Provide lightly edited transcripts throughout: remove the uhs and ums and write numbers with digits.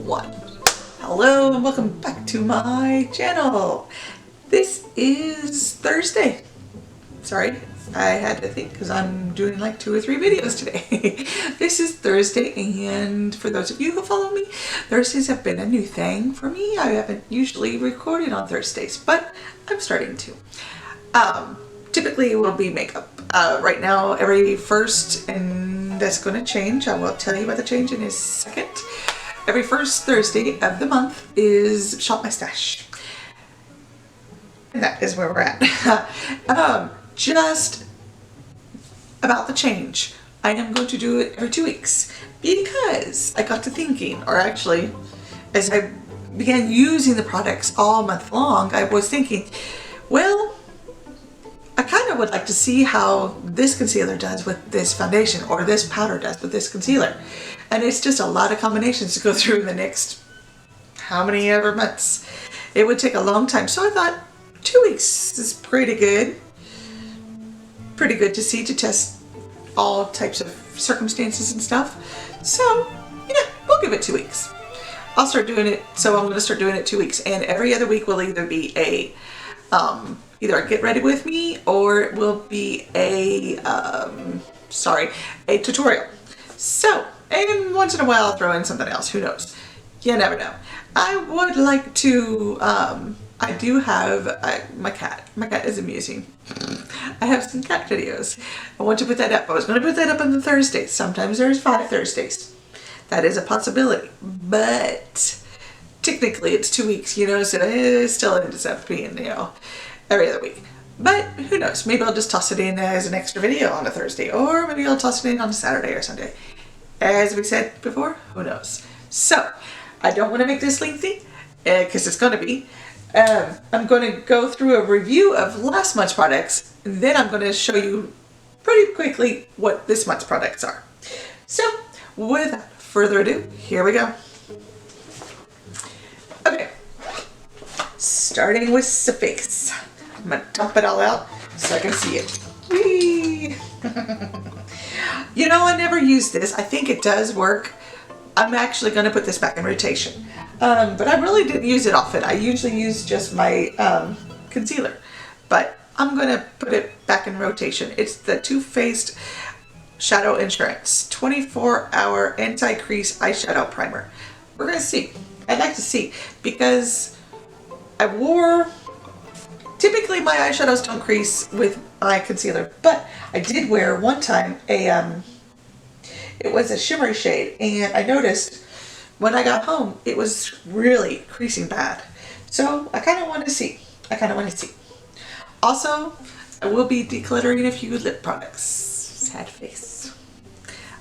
one. Hello and welcome back to my channel. This is Thursday. Sorry, I had to think because I'm doing like 2 or 3 videos today. This is Thursday, and for those of you who follow me, Thursdays have been a new thing for me. I haven't usually recorded on Thursdays, but I'm starting to. Typically it will be makeup. Right now, every first, and that's going to change. I will tell you about the change in a second. Every first Thursday of the month is Shop My Stash. And that is where we're at. Just about the change. I am going to do it every 2 weeks because I got to thinking, or actually, as I began using the products all month long, I was thinking, well, I kind of would like to see how this concealer does with this foundation, or this powder does with this concealer. And it's just a lot of combinations to go through in the next how many ever months. It would take a long time. So I thought 2 weeks is pretty good. Pretty good to see, to test all types of circumstances and stuff. So, yeah, we'll give it 2 weeks. I'll start doing it, so I'm going to start doing it 2 weeks. And every other week will either be either a get ready with me, or it will be a tutorial. So, and once in a while I'll throw in something else, who knows? You never know. I would like to, I do have my cat. My cat is amusing. I have some cat videos. I want to put that up. I was going to put that up on the Thursdays. Sometimes there's 5 Thursdays. That is a possibility. But technically it's 2 weeks, you know, so it still ends up being, you know, every other week. But who knows? Maybe I'll just toss it in as an extra video on a Thursday, or maybe I'll toss it in on a Saturday or Sunday. As we said before, who knows? So, I don't want to make this lengthy, because it's going to be. I'm going to go through a review of last month's products, and then I'm going to show you pretty quickly what this month's products are. So, without further ado, here we go. Okay, starting with the face. I'm going to dump it all out so I can see it. Whee! You know, I never used this. I think it does work. I'm actually going to put this back in rotation. But I really didn't use it often. I usually use just my concealer. But I'm going to put it back in rotation. It's the Too Faced Shadow Insurance 24-Hour Anti-Crease Eyeshadow Primer. We're going to see. I'd like to see, because I wore... Typically my eyeshadows don't crease with my concealer, but I did wear one time it was a shimmery shade, and I noticed when I got home it was really creasing bad. So I kind of want to see. Also, I will be decluttering a few lip products. Sad face.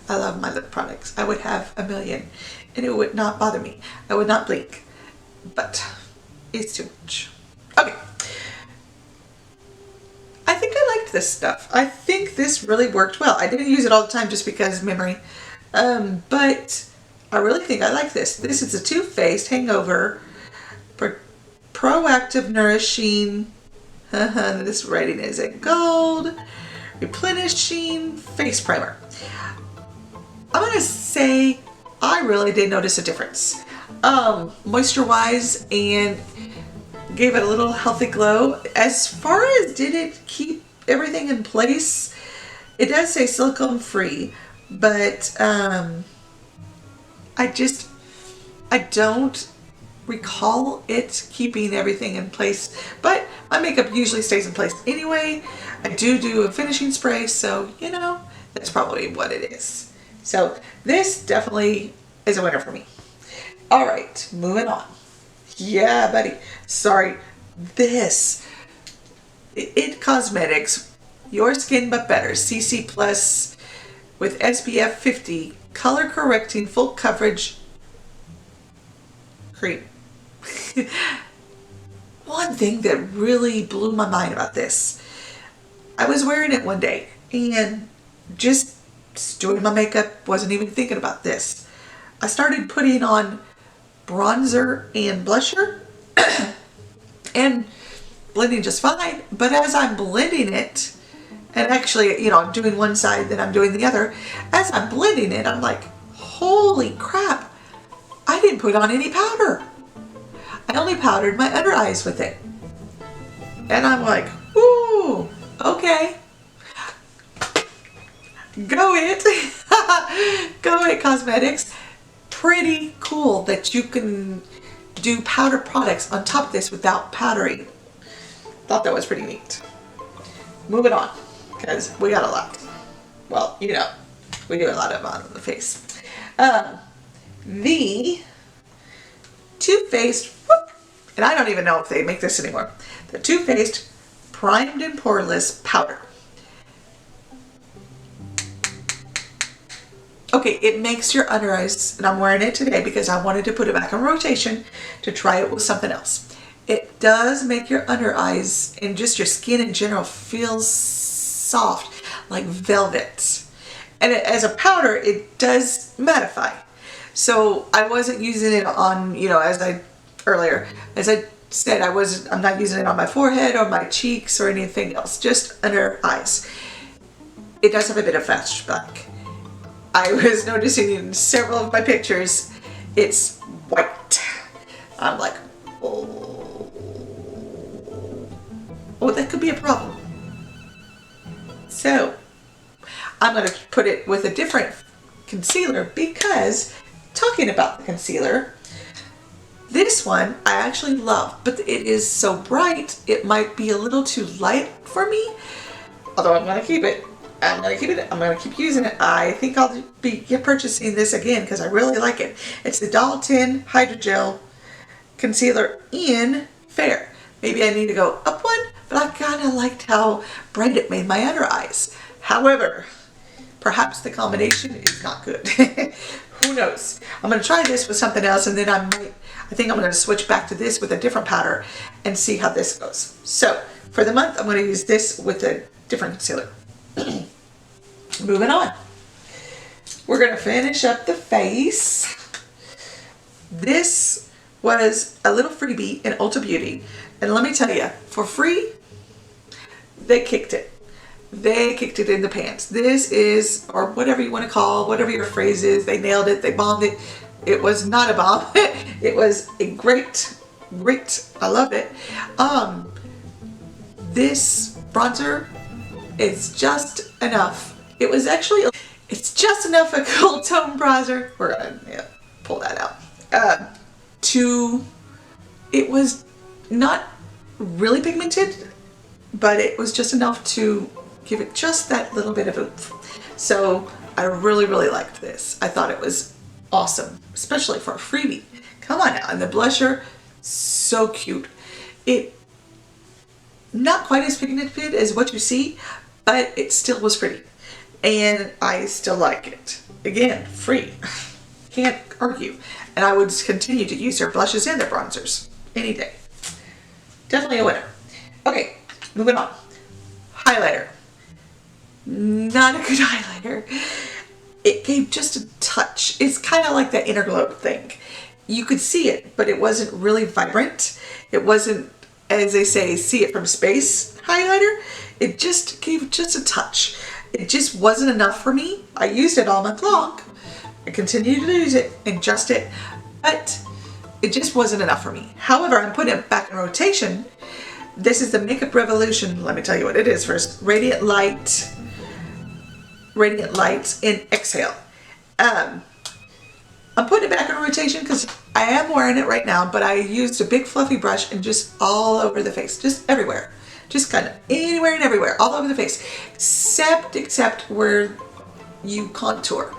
I love my lip products. I would have a million and it would not bother me. I would not blink, but it's too much. Okay. I think I liked this stuff. I think this really worked well. I didn't use it all the time just because memory. But I really think I like this. This is a Too Faced Hangover Proactive Nourishing, this writing is in gold, Replenishing Face Primer. I'm going to say I really did notice a difference. Moisture-wise, and gave it a little healthy glow. As far as did it keep everything in place, it does say silicone free, but I don't recall it keeping everything in place. But my makeup usually stays in place anyway. I do a finishing spray, so you know, that's probably what it is. So this definitely is a winner for me. All right, moving on. Yeah, buddy. Sorry. This. It Cosmetics. Your Skin But Better. CC Plus with SPF 50. Color Correcting Full Coverage Cream. One thing that really blew my mind about this. I was wearing it one day and just doing my makeup. Wasn't even thinking about this. I started putting on bronzer and blusher and blending just fine, but as I'm blending it, and actually, you know, I'm doing one side, then I'm doing the other, as I'm blending it, I'm like, holy crap, I didn't didn't put on any powder. I only powdered my under eyes with it. And I'm like, ooh, okay. Go it. Go it, Cosmetics. Pretty cool that you can do powder products on top of this without powdering. Thought that was pretty neat. Moving on, because we got a lot. Well, you know, we do a lot of on the face. The Too Faced, and I don't even know if they make this anymore. The Too Faced Primed and Poreless Powder. Okay, it makes your under eyes, and I'm wearing it today because I wanted to put it back in rotation to try it with something else. It does make your under eyes and just your skin in general feel soft, like velvet. And as a powder, it does mattify. So I wasn't using it on, you know, as I said, I'm not using it on my forehead or my cheeks or anything else, just under eyes. It does have a bit of flashback. I was noticing in several of my pictures, it's white. I'm like, oh, that could be a problem. So I'm going to put it with a different concealer because, talking about the concealer, this one I actually love, but it is so bright, it might be a little too light for me. Although I'm going to keep it. I'm going to keep using it. I think I'll be purchasing this again because I really like it. It's the Dalton Hydrogel Concealer in Fair. Maybe I need to go up one, but I kind of liked how bright it made my under eyes. However, perhaps the combination is not good. Who knows? I'm going to try this with something else, and then I think I'm going to switch back to this with a different powder and see how this goes. So for the month, I'm going to use this with a different concealer. Moving on. We're going to finish up the face. This was a little freebie in ULTA Beauty. And let me tell you, for free, they kicked it. They kicked it in the pants. This is, or whatever you want to call, whatever your phrase is, they nailed it, they bombed it. It was not a bomb. It was a great, I love it. This bronzer, it's just enough. It's just enough a cool tone bronzer. We're gonna pull that out. It was not really pigmented, but it was just enough to give it just that little bit of oomph. So I really, really liked this. I thought it was awesome, especially for a freebie. Come on now. And the blusher, so cute. It not quite as pigmented as what you see, but it still was pretty. And I still like it. Again, free. Can't argue. And I would continue to use their blushes and their bronzers any day. Definitely a winner. Okay, moving on. Highlighter. Not a good highlighter. It gave just a touch. It's kind of like that inner glow thing. You could see it, but it wasn't really vibrant. It wasn't, as they say, see it from space highlighter. It just gave just a touch. It just wasn't enough for me. I used it all month long. I continued to use it and adjust it, but it just wasn't enough for me. However, I'm putting it back in rotation. This is the Makeup Revolution. Let me tell you what it is first. Radiant Light in Exhale. I'm putting it back in rotation because I am wearing it right now, but I used a big fluffy brush and just all over the face, just everywhere. Just kind of anywhere and everywhere, all over the face, except where you contour.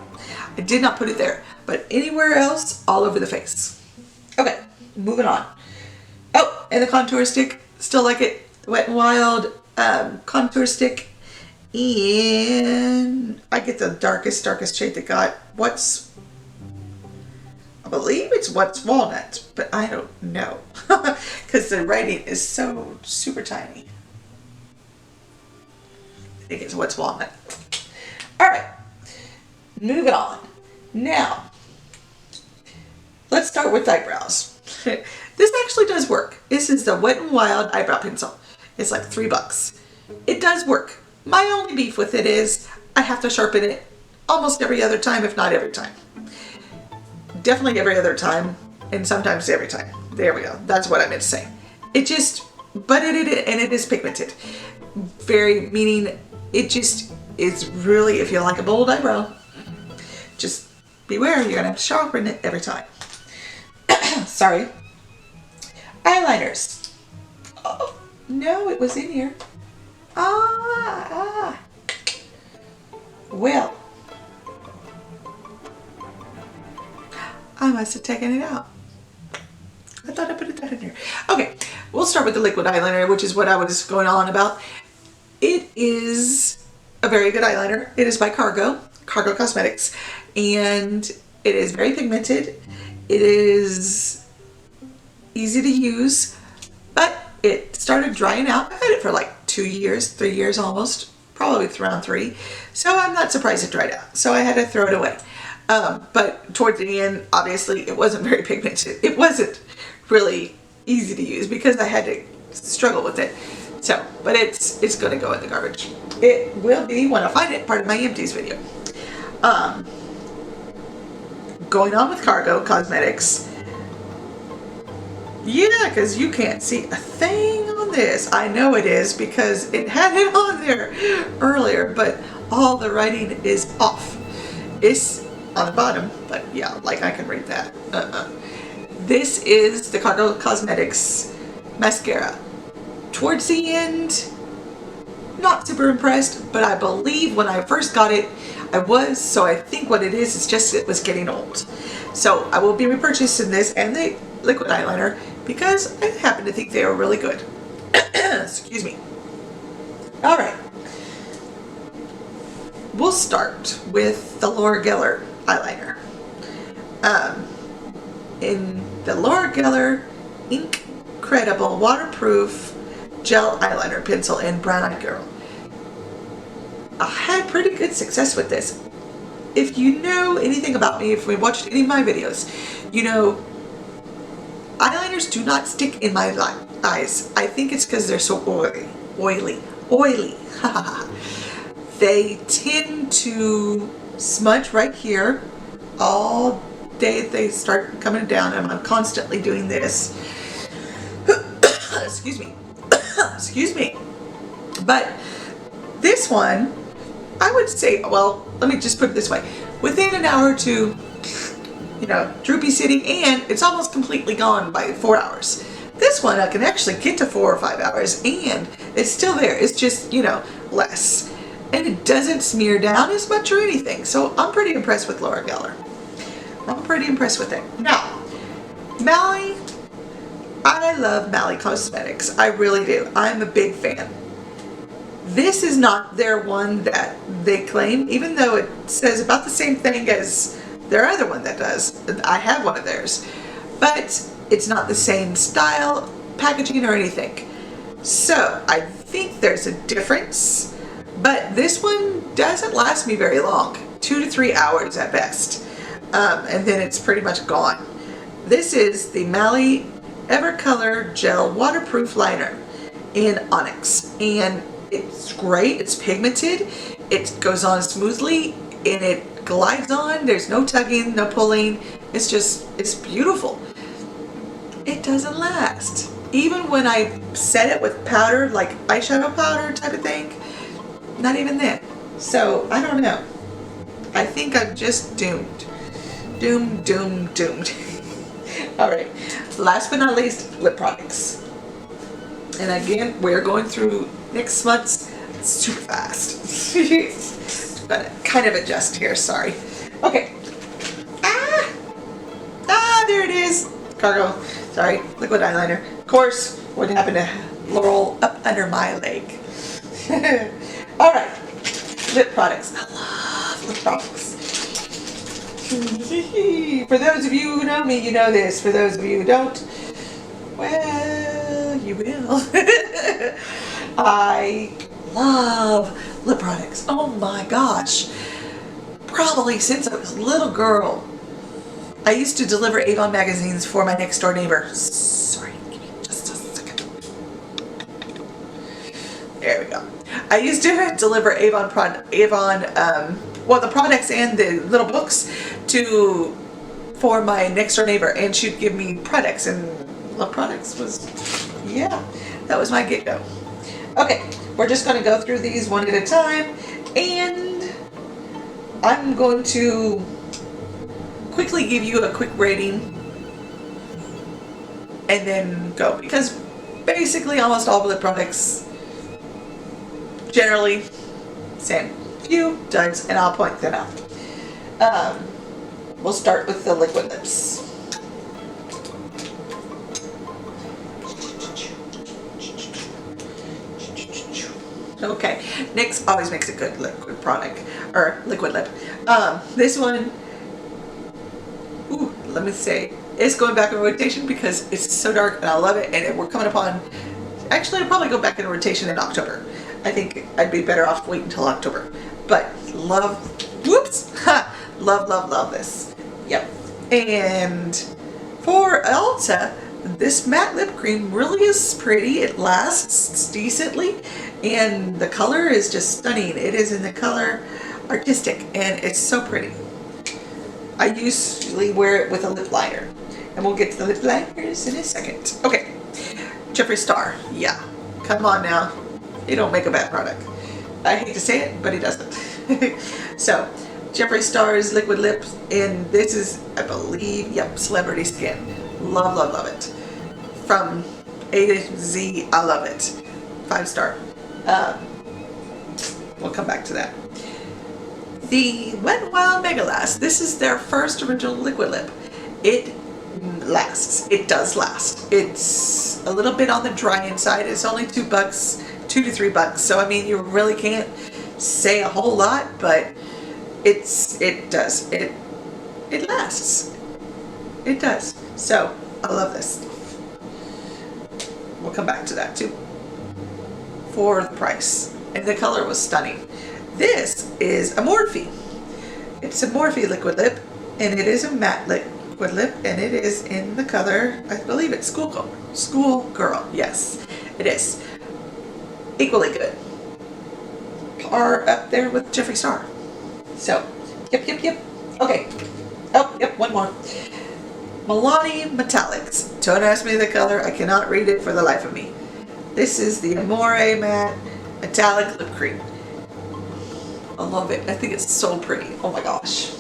I did not put it there, but anywhere else, all over the face. Okay, moving on. Oh, and the contour stick, still like it. The Wet n Wild contour stick. And I get the darkest shade that got I believe it's What's Walnut, but I don't know because the writing is so super tiny. I think it's What's Walnut. All right, moving on. Now, let's start with eyebrows. This actually does work. This is the Wet n Wild eyebrow pencil. It's like $3. It does work. My only beef with it is I have to sharpen it almost every other time, if not every time. Definitely every other time. and sometimes every time. There we go. That's what I meant to say. It just, but it is pigmented. Very, meaning it just is really, if you like a bold eyebrow, just beware, you're gonna have to sharpen it every time. Sorry. Eyeliners. Oh, no, it was in here. Well, I must have taken it out. I thought I put that in here. Okay, we'll start with the liquid eyeliner, which is what I was going on about. It is a very good eyeliner. It is by Cargo Cosmetics, and it is very pigmented. It is easy to use, but it started drying out. I had it for like 2 years, 3 years almost, probably around 3. So I'm not surprised it dried out. So I had to throw it away. But towards the end, obviously, it wasn't very pigmented. It wasn't really easy to use because I had to struggle with it. So, but it's going to go in the garbage. It will be, when I find it, part of my empties video. Going on with Cargo Cosmetics. Yeah, because you can't see a thing on this. I know it is because it had it on there earlier, but all the writing is off. It's on the bottom, but yeah, like I can read that. This is the Cargo Cosmetics mascara. Towards the end, not super impressed, but I believe when I first got it, I was, so I think what it is just it was getting old. So I will be repurchasing this and the liquid eyeliner because I happen to think they are really good. Excuse me. All right. We'll start with the Laura Geller eyeliner. In the Laura Geller Incredible Waterproof Gel Eyeliner Pencil in Brown Eyed Girl. I had pretty good success with this. If you know anything about me, if we watched any of my videos, you know eyeliners do not stick in my eyes. I think it's because they're so oily. They tend to smudge right here all day. They start coming down, and I'm constantly doing this. Excuse me. Excuse me. But this one, I would say, well, let me just put it this way. Within an hour or two, you know, droopy sitting, and it's almost completely gone by 4 hours. This one I can actually get to 4 or 5 hours, and it's still there. It's just, you know, less. And it doesn't smear down as much or anything. So I'm pretty impressed with Laura Geller. I'm pretty impressed with it. Now, Mally, I love Mally Cosmetics. I really do. I'm a big fan. This is not their one that they claim, even though it says about the same thing as their other one that does. I have one of theirs. But it's not the same style, packaging, or anything. So I think there's a difference. But this one doesn't last me very long. 2 to 3 hours at best. And then it's pretty much gone. This is the Mally Evercolor Gel Waterproof Liner in Onyx. And it's great. It's pigmented. It goes on smoothly. And it glides on. There's no tugging, no pulling. It's just, it's beautiful. It doesn't last. Even when I set it with powder, like eyeshadow powder type of thing, not even then. So, I don't know. I think I'm just doomed. Doomed. Alright. Last but not least, lip products. And again, we're going through next month's super fast. Gotta kind of adjust here, sorry. Okay. There it is. Cargo. Sorry. Liquid eyeliner. Of course, what happened to Laurel up under my leg. Alright, lip products. I love lip products. For those of you who know me, you know this. For those of you who don't, well, you will. I love lip products. Oh my gosh. Probably since I was a little girl. I used to deliver Avon magazines for my next door neighbor. Sorry, give me just a second. There we go. I used to deliver well, the products and the little books to for my next door neighbor, and she'd give me products, and the products was, yeah, that was my get-go. Okay, we're just going to go through these one at a time, and I'm going to quickly give you a quick rating and then go, because basically almost all of the products generally same. Few duds, and I'll point them out. We'll start with the liquid lips. Okay, NYX always makes a good liquid product, or liquid lip. This one, ooh, let me say, it's going back in rotation because it's so dark and I love it, and we're coming upon, actually I'll probably go back in rotation in October. I think I'd be better off waiting until October. But love, whoops, love this. Yep. And for ULTA, this matte lip cream really is pretty. It lasts decently, and the color is just stunning. It is in the color Artistic, and it's so pretty. I usually wear it with a lip liner, and we'll get to the lip liners in a second. Okay, Jeffree Star, yeah, come on now. He don't make a bad product. I hate to say it, but he doesn't. So, Jeffree Star's liquid lips, and this is, I believe, yep, Celebrity Skin. Love it. From A to Z, I love it. 5-star. We'll come back to that. The Wet n Wild Mega Last. This is their first original liquid lip. It lasts. It does last. It's a little bit on the drying side. It's only $2, $2 to $3. So I mean, you really can't say a whole lot, but it does. It lasts. It does. So I love this. We'll come back to that too. For the price, and the color was stunning. This is a Morphe. It's a Morphe liquid lip, and it is a matte liquid lip, and it is in the color, I believe it's School Girl. Yes, it is. Equally good. Are up there with Jeffree Star. So, yep. Okay. Oh, yep, one more. Milani Metallics. Don't ask me the color. I cannot read it for the life of me. This is the Amore Matte Metallic Lip Cream. I love it. I think it's so pretty. Oh my gosh.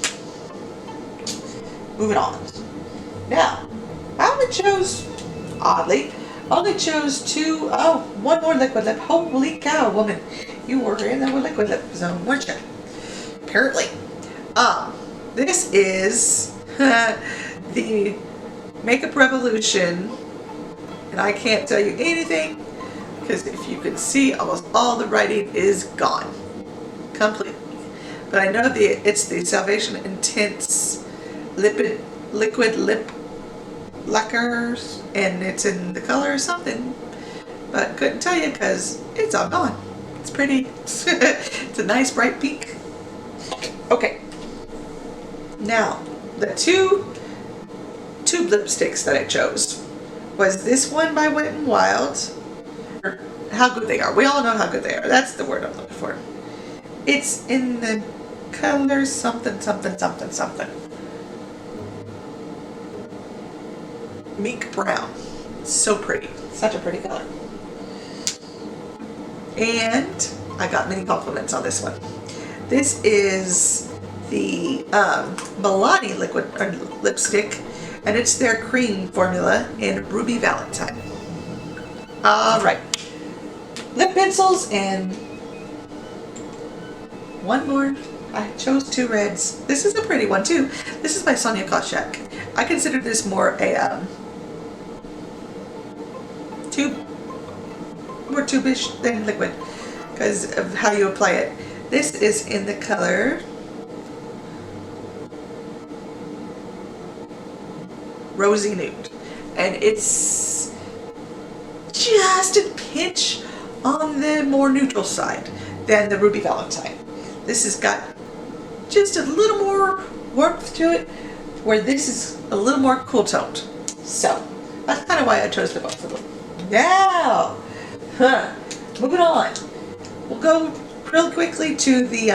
Moving on. Now, I only chose, oddly, one more liquid lip. Holy cow, woman. You were in the liquid lip zone, weren't you? Apparently. This is the Makeup Revolution, and I can't tell you anything because if you can see, almost all the writing is gone completely. But I know it's the Salvation Intense liquid lip lacquers, and it's in the color something, but couldn't tell you because it's all gone. It's pretty. It's a nice bright pink. Okay. Now, the two tube lipsticks that I chose was this one by Wet n Wild. How good they are. We all know how good they are. That's the word I'm looking for. It's in the color something. Meek Brown. So pretty. Such a pretty color. And I got many compliments on this one. This is the Milani liquid lipstick, and it's their cream formula in Ruby Valentine. Alright. Lip pencils, and one more. I chose two reds. This is a pretty one too. This is by Sonia Koshak. I consider this more a more tube-ish than liquid because of how you apply it. This is in the color Rosy Nude, and it's just a pinch on the more neutral side than the Ruby Valentine. This has got just a little more warmth to it, where this is a little more cool toned. So that's kind of why I chose the both of them. Now, moving on. We'll go real quickly to the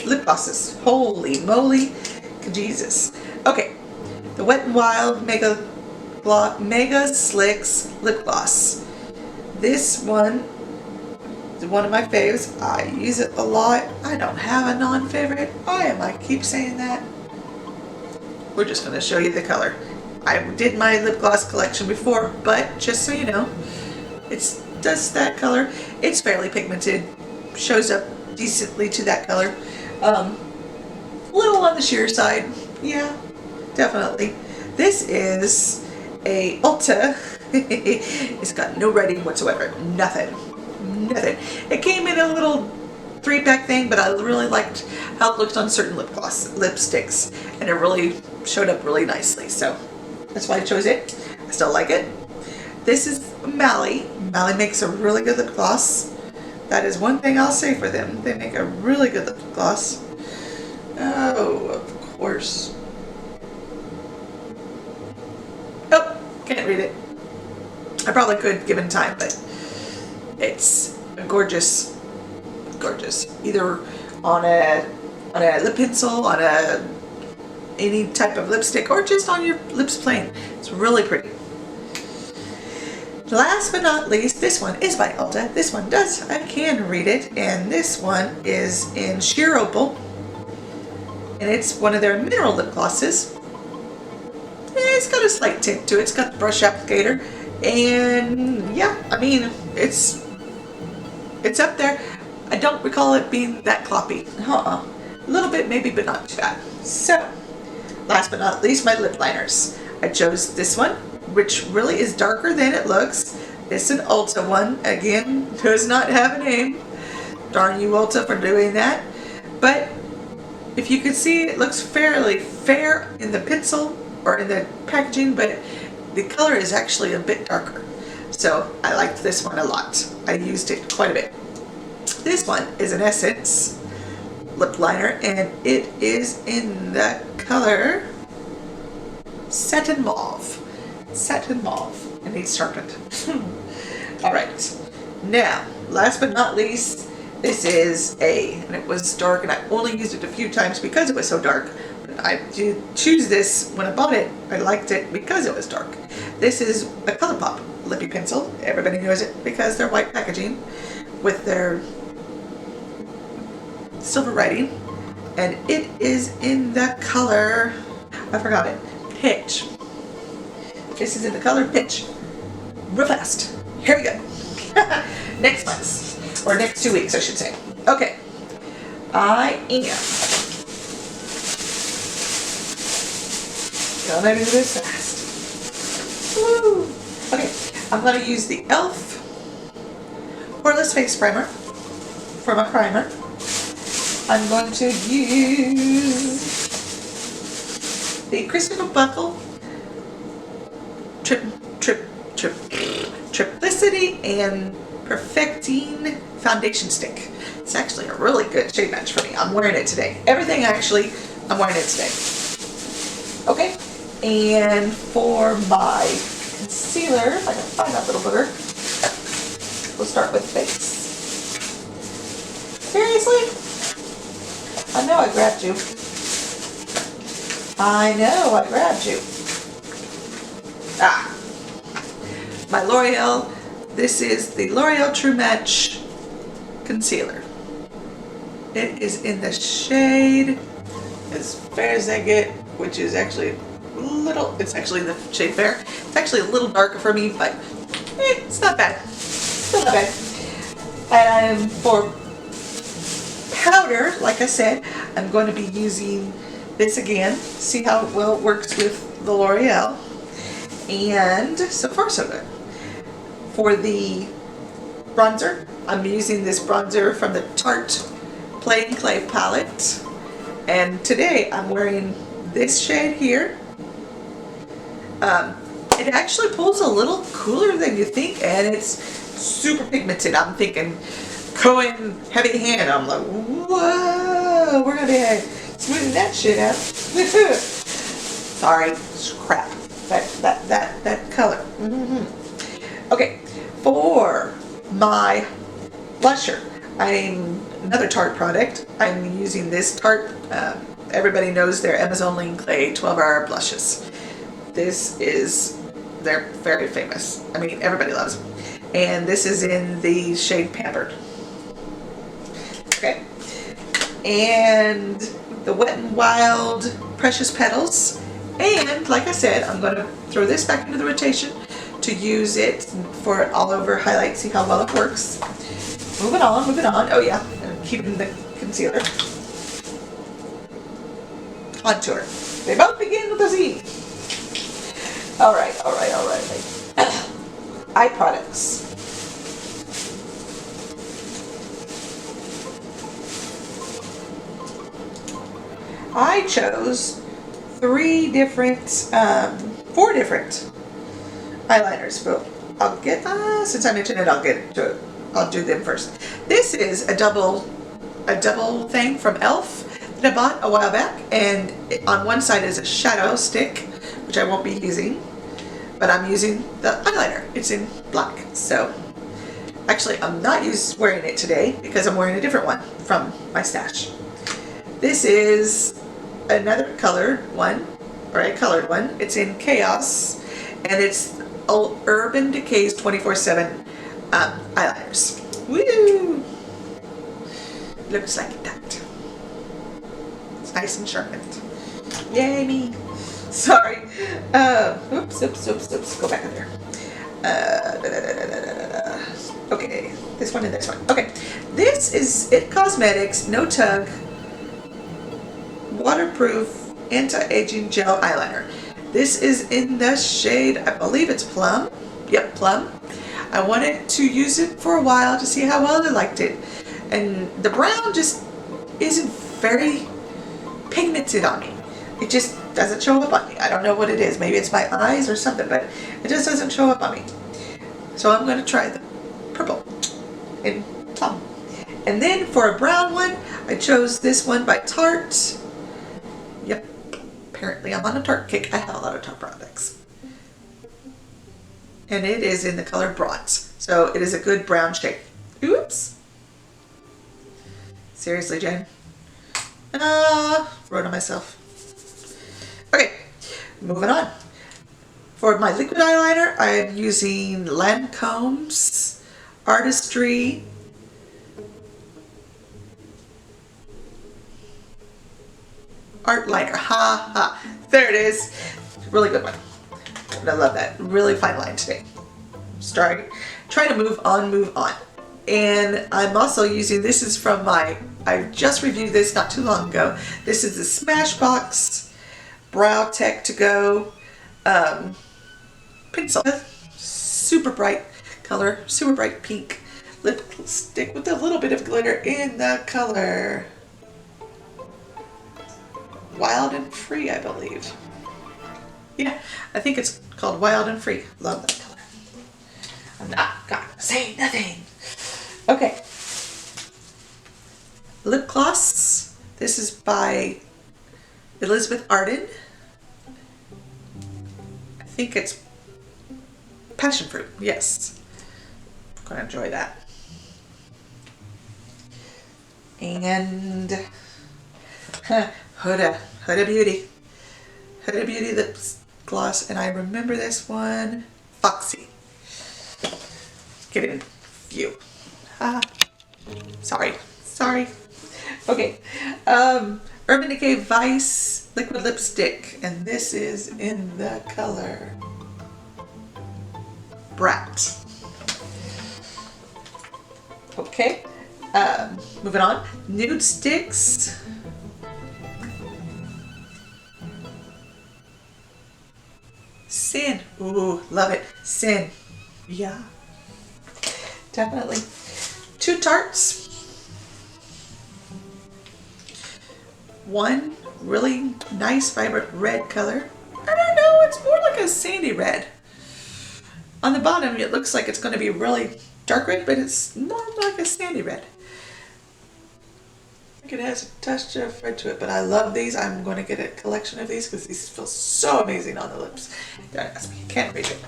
lip glosses. Holy moly, Jesus. Okay, the Wet n Wild Mega Slicks Lip Gloss. This one is one of my faves. I use it a lot. I don't have a non-favorite. I keep saying that. We're just going to show you the color. I did my lip gloss collection before, but just so you know, it's just that color. It's fairly pigmented, shows up decently to that color. Little on the sheer side, yeah, definitely. This is a Ulta. It's got no writing whatsoever, nothing. It came in a little 3-pack thing, but I really liked how it looked on certain lipsticks, and it really showed up really nicely, so that's why I chose it. I still like it. This is Mally. Mally makes a really good lip gloss. That is one thing I'll say for them. They make a really good lip gloss. Oh, of course. Oh, can't read it. I probably could given time, but it's gorgeous. Either on a lip pencil, on any type of lipstick, or just on your lips plain. It's really pretty. Last but not least, this one is by Ulta. This one I can read it, and this one is in Sheer Opal, and it's one of their mineral lip glosses. It's got a slight tint to it. It's got the brush applicator, and yeah, I mean, it's up there. I don't recall it being that cloppy. A little bit maybe, but not too bad. So, last but not least, my lip liners. I chose this one, which really is darker than it looks. It's an Ulta one. Again, does not have a name. Darn you, Ulta, for doing that. But if you can see, it looks fairly fair in the pencil or in the packaging, but the color is actually a bit darker. So I liked this one a lot. I used it quite a bit. This one is an Essence lip liner, and it is in the color Satin Mauve. Satin Mauve. It needs sharpened. Alright. Now, last but not least, this is and it was dark, and I only used it a few times because it was so dark. But I did choose this when I bought it. I liked it because it was dark. This is a ColourPop lippy pencil. Everybody knows it because they're white packaging with their silver writing, and it is in the color, I forgot it, Pitch. This is in the color Pitch. Real fast. Here we go. Next month, or next 2 weeks, I should say. Okay. I am gonna do this fast. Woo! Okay, I'm gonna use the e.l.f. Poreless Face Primer for my primer. I'm going to use the Crystal Buckle Triplicity and Perfecting Foundation Stick. It's actually a really good shade match for me. I'm wearing it today. Everything actually, I'm wearing it today. Okay, and for my concealer, if I can find that little booger, we'll start with face. Seriously? I know I grabbed you. I know I grabbed you. My L'Oreal. This is the L'Oreal True Match Concealer. It is in the shade As Fair As I Get, which is actually a little, it's actually the shade Fair. It's actually a little darker for me, but it's not bad. Still not bad. And for powder, like I said, I'm going to be using this again. See how well it works with the L'Oreal. And so far so good. For the bronzer, I'm using this bronzer from the Tarte Plain Clay palette. And today I'm wearing this shade here. It actually pulls a little cooler than you think, and it's super pigmented. I'm thinking Cohen heavy hand. I'm like, whoa, we're gonna be smoothing that shit out. Sorry, crap. That color. Okay, for my blusher, another Tarte product. I'm using this Tarte everybody knows their Amazon Lean Clay 12-hour blushes. They're very famous. I mean, everybody loves them. And this is in the shade Pampered. Okay. And the Wet n Wild Precious Petals. And like I said, I'm going to throw this back into the rotation to use it for an all over highlight. See how well it works. Moving on, moving on. Oh yeah, I'm keeping the concealer. Contour. They both begin with a Z. Alright, alright, alright. Eye products. I chose four different eyeliners, but I'll get, since I mentioned it, I'll do them first. This is a double thing from e.l.f. that I bought a while back, and on one side is a shadow stick, which I won't be using, but I'm using the eyeliner. It's in black, so actually I'm not wearing it today because I'm wearing a different one from my stash. This is another colored one, or a colored one. It's in Chaos, and it's Urban Decay's 24/7 eyeliners. Woo! Looks like that. It's nice and sharpened. Yay me! Sorry. Oops. Go back in there. Okay, this one and this one. Okay, this is IT Cosmetics No Tug Waterproof Anti-Aging Gel Eyeliner. This is in the shade, I believe it's Plum. Yep, Plum. I wanted to use it for a while to see how well I liked it. And the brown just isn't very pigmented on me. It just doesn't show up on me. I don't know what it is. Maybe it's my eyes or something, but it just doesn't show up on me. So I'm going to try the purple in Plum. And then for a brown one, I chose this one by Tarte. Yep, apparently I'm on a Tarte kick. I have a lot of Tarte products. And it is in the color Bronze. So it is a good brown shade. Oops. Seriously, Jane? Wrote on myself. Okay, moving on. For my liquid eyeliner, I'm using Lancome's Artistry Art Liner. Ha ha. There it is. Really good one. I love that. Really fine line today. Trying to move on. And I'm also using, this is from I just reviewed this not too long ago. This is the Smashbox Brow Tech To Go pencil. Super bright color, super bright pink lipstick with a little bit of glitter in the color Wild and Free, I believe. Yeah, I think it's called Wild and Free. Love that color. I'm not gonna say nothing. Okay. Lip gloss. This is by Elizabeth Arden. I think it's Passion Fruit. Yes. I'm gonna enjoy that. And Huda Beauty. Huda Beauty lip gloss, and I remember this one, Foxy. Get in view. Sorry. Okay. Urban Decay Vice liquid lipstick, and this is in the color Brat. Okay. Moving on. Nude sticks. Sin. Ooh, love it. Sin. Yeah. Definitely. 2 Tartes. One really nice vibrant red color. I don't know, it's more like a sandy red. On the bottom it looks like it's going to be really dark red, but it's more like a sandy red. I think it has a touch of red to it, but I love these. I'm going to get a collection of these because these feel so amazing on the lips. Don't ask me, can't read it.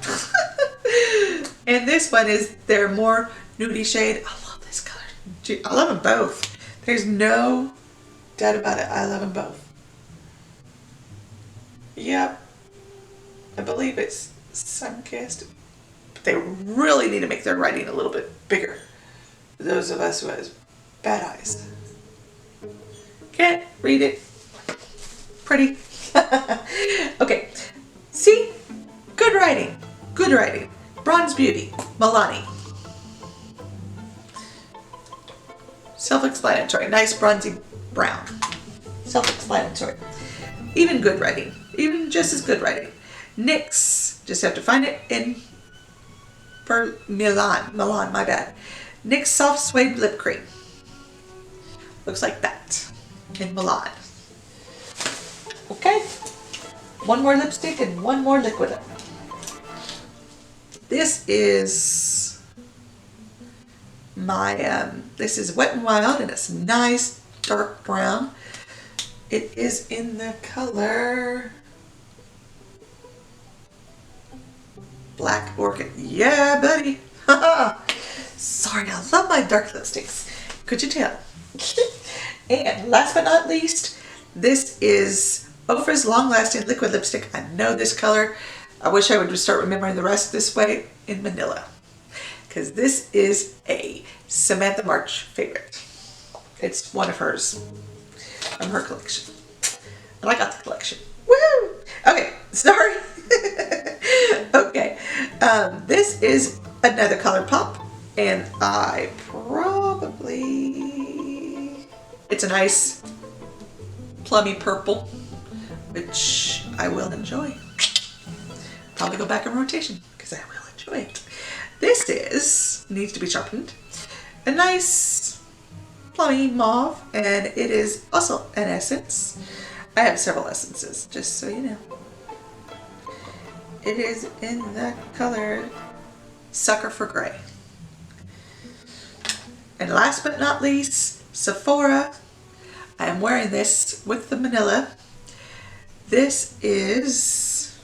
And this one is their more nudie shade. I love this color. I love them both. There's no doubt about it. I love them both. Yep. I believe it's Sunkissed. But they really need to make their writing a little bit bigger. For those of us who has bad eyes. Can't read it. Pretty. Okay. See? Good writing. Good writing. Bronze Beauty. Milani. Self-explanatory. Nice bronzy brown. Self-explanatory. Even good writing. Even just as good writing. NYX. Just have to find it in Milan. Milan, my bad. NYX Soft Suede Lip Cream. Looks like that. In Milan. Okay. One more lipstick and one more liquid lip. This is my, this is Wet n Wild, and it's nice dark brown. It is in the color Black Orchid. Yeah, buddy. Sorry, I love my dark lipsticks. Could you tell? And last but not least, this is Ofra's Long Lasting Liquid Lipstick. I know this color. I wish I would start remembering the rest this way, in Manila. Because this is a Samantha March favorite. It's one of hers. From her collection. And I got the collection. Woo! Okay, sorry. Okay. This is another color pop. And I probably... It's a nice plummy purple, which I will enjoy. Probably go back in rotation because I will enjoy it. This needs to be sharpened. A nice plummy mauve, and it is also an essence. I have several essences, just so you know. It is in the color Sucker for Gray. And last but not least, Sephora. I am wearing this with the Manila. This is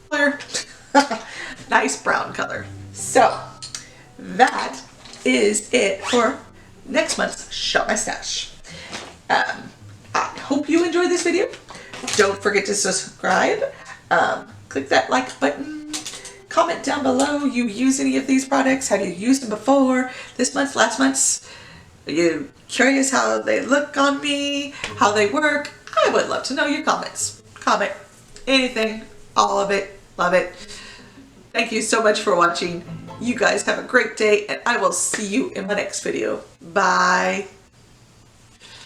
color. Nice brown color. So that is it for next month's Shop My Stash. I hope you enjoyed this video. Don't forget to subscribe. Click that like button. Comment down below. You use any of these products? Have you used them before? This month, last month's? Are you curious how they look on me? How they work? I would love to know your comments. Comment anything, all of it. Love it. Thank you so much for watching. You guys have a great day, and I will see you in my next video. Bye.